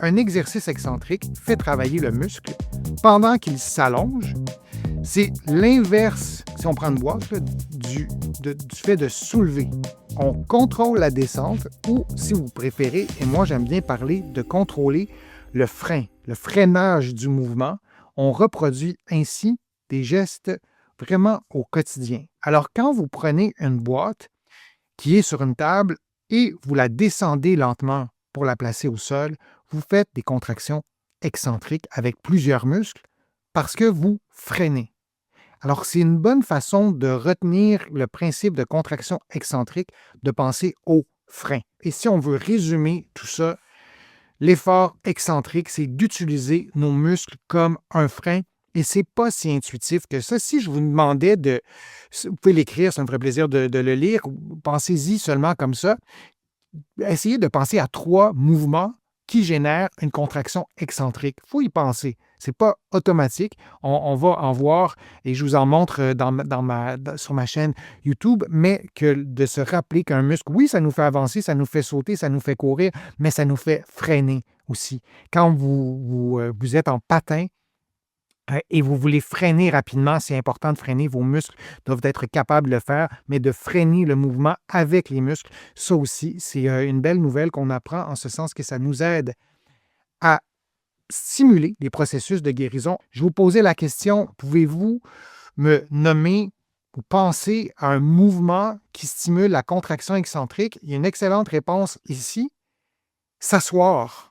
un exercice excentrique fait travailler le muscle pendant qu'il s'allonge. C'est l'inverse, si on prend une boîte, là, du fait de soulever. On contrôle la descente ou, si vous préférez, et moi j'aime bien parler de contrôler le frein, le freinage du mouvement. On reproduit ainsi des gestes vraiment au quotidien. Alors, quand vous prenez une boîte qui est sur une table et vous la descendez lentement pour la placer au sol, vous faites des contractions excentriques avec plusieurs muscles parce que vous freinez. Alors, c'est une bonne façon de retenir le principe de contraction excentrique, de penser au frein. Et si on veut résumer tout ça, l'effort excentrique, c'est d'utiliser nos muscles comme un frein. Et c'est pas si intuitif que ça. Si je vous demandais de... Vous pouvez l'écrire, ça me ferait plaisir de le lire. Pensez-y seulement comme ça. Essayez de penser à 3 mouvements qui génèrent une contraction excentrique. Il faut y penser. Ce n'est pas automatique. On va en voir, et je vous en montre sur ma chaîne YouTube, mais que de se rappeler qu'un muscle, oui, ça nous fait avancer, ça nous fait sauter, ça nous fait courir, mais ça nous fait freiner aussi. Quand vous êtes en patin, et vous voulez freiner rapidement, c'est important de freiner. Vos muscles doivent être capables de le faire, mais de freiner le mouvement avec les muscles, ça aussi, c'est une belle nouvelle qu'on apprend en ce sens que ça nous aide à stimuler les processus de guérison. Je vous posais la question, pouvez-vous me nommer ou penser à un mouvement qui stimule la contraction excentrique? Il y a une excellente réponse ici, s'asseoir.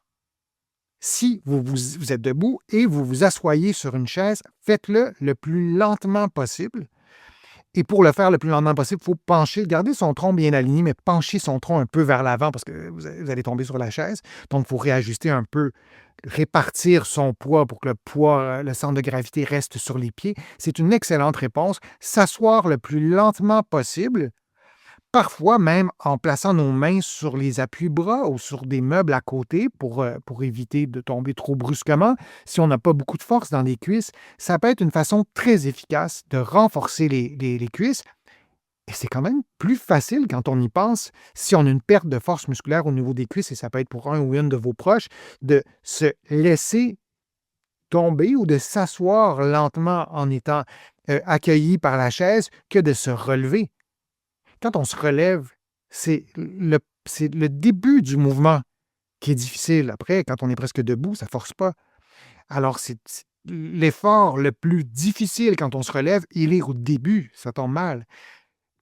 Si vous êtes debout et vous vous asseyez sur une chaise, faites-le le plus lentement possible. Et pour le faire le plus lentement possible, il faut pencher, garder son tronc bien aligné, mais pencher son tronc un peu vers l'avant parce que vous allez tomber sur la chaise. Donc, il faut réajuster un peu, répartir son poids pour que le poids, le centre de gravité reste sur les pieds. C'est une excellente réponse. S'asseoir le plus lentement possible, parfois même en plaçant nos mains sur les appuis-bras ou sur des meubles à côté pour éviter de tomber trop brusquement. Si on n'a pas beaucoup de force dans les cuisses, ça peut être une façon très efficace de renforcer les cuisses. Et c'est quand même plus facile quand on y pense, si on a une perte de force musculaire au niveau des cuisses, et ça peut être pour un ou une de vos proches, de se laisser tomber ou de s'asseoir lentement en étant accueilli par la chaise que de se relever. Quand on se relève, c'est le début du mouvement qui est difficile. Après, quand on est presque debout, ça ne force pas. Alors, c'est l'effort le plus difficile quand on se relève, il est au début. Ça tombe mal.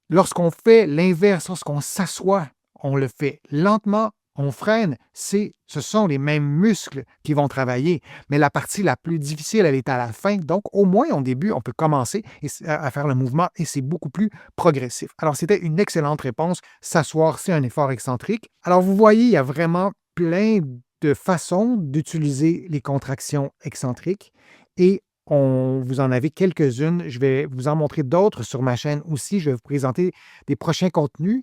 Lorsqu'on fait l'inverse, lorsqu'on s'assoit, on le fait lentement, on freine. Ce sont les mêmes muscles qui vont travailler. Mais la partie la plus difficile, elle est à la fin. Donc, au moins, au début, on peut commencer à faire le mouvement et c'est beaucoup plus progressif. Alors, c'était une excellente réponse. S'asseoir, c'est un effort excentrique. Alors, vous voyez, il y a vraiment plein de façons d'utiliser les contractions excentriques et vous en avez quelques-unes. Je vais vous en montrer d'autres sur ma chaîne aussi. Je vais vous présenter des prochains contenus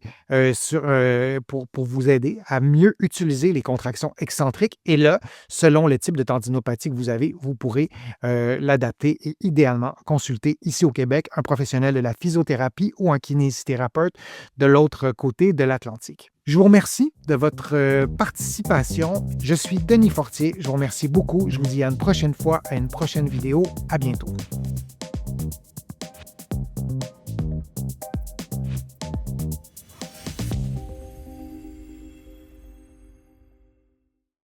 pour vous aider à mieux utiliser les contractions excentriques. Et là, selon le type de tendinopathie que vous avez, vous pourrez l'adapter et idéalement consulter ici au Québec un professionnel de la physiothérapie ou un kinésithérapeute de l'autre côté de l'Atlantique. Je vous remercie de votre participation. Je suis Denis Fortier. Je vous remercie beaucoup. Je vous dis à une prochaine fois, à une prochaine vidéo. À bientôt.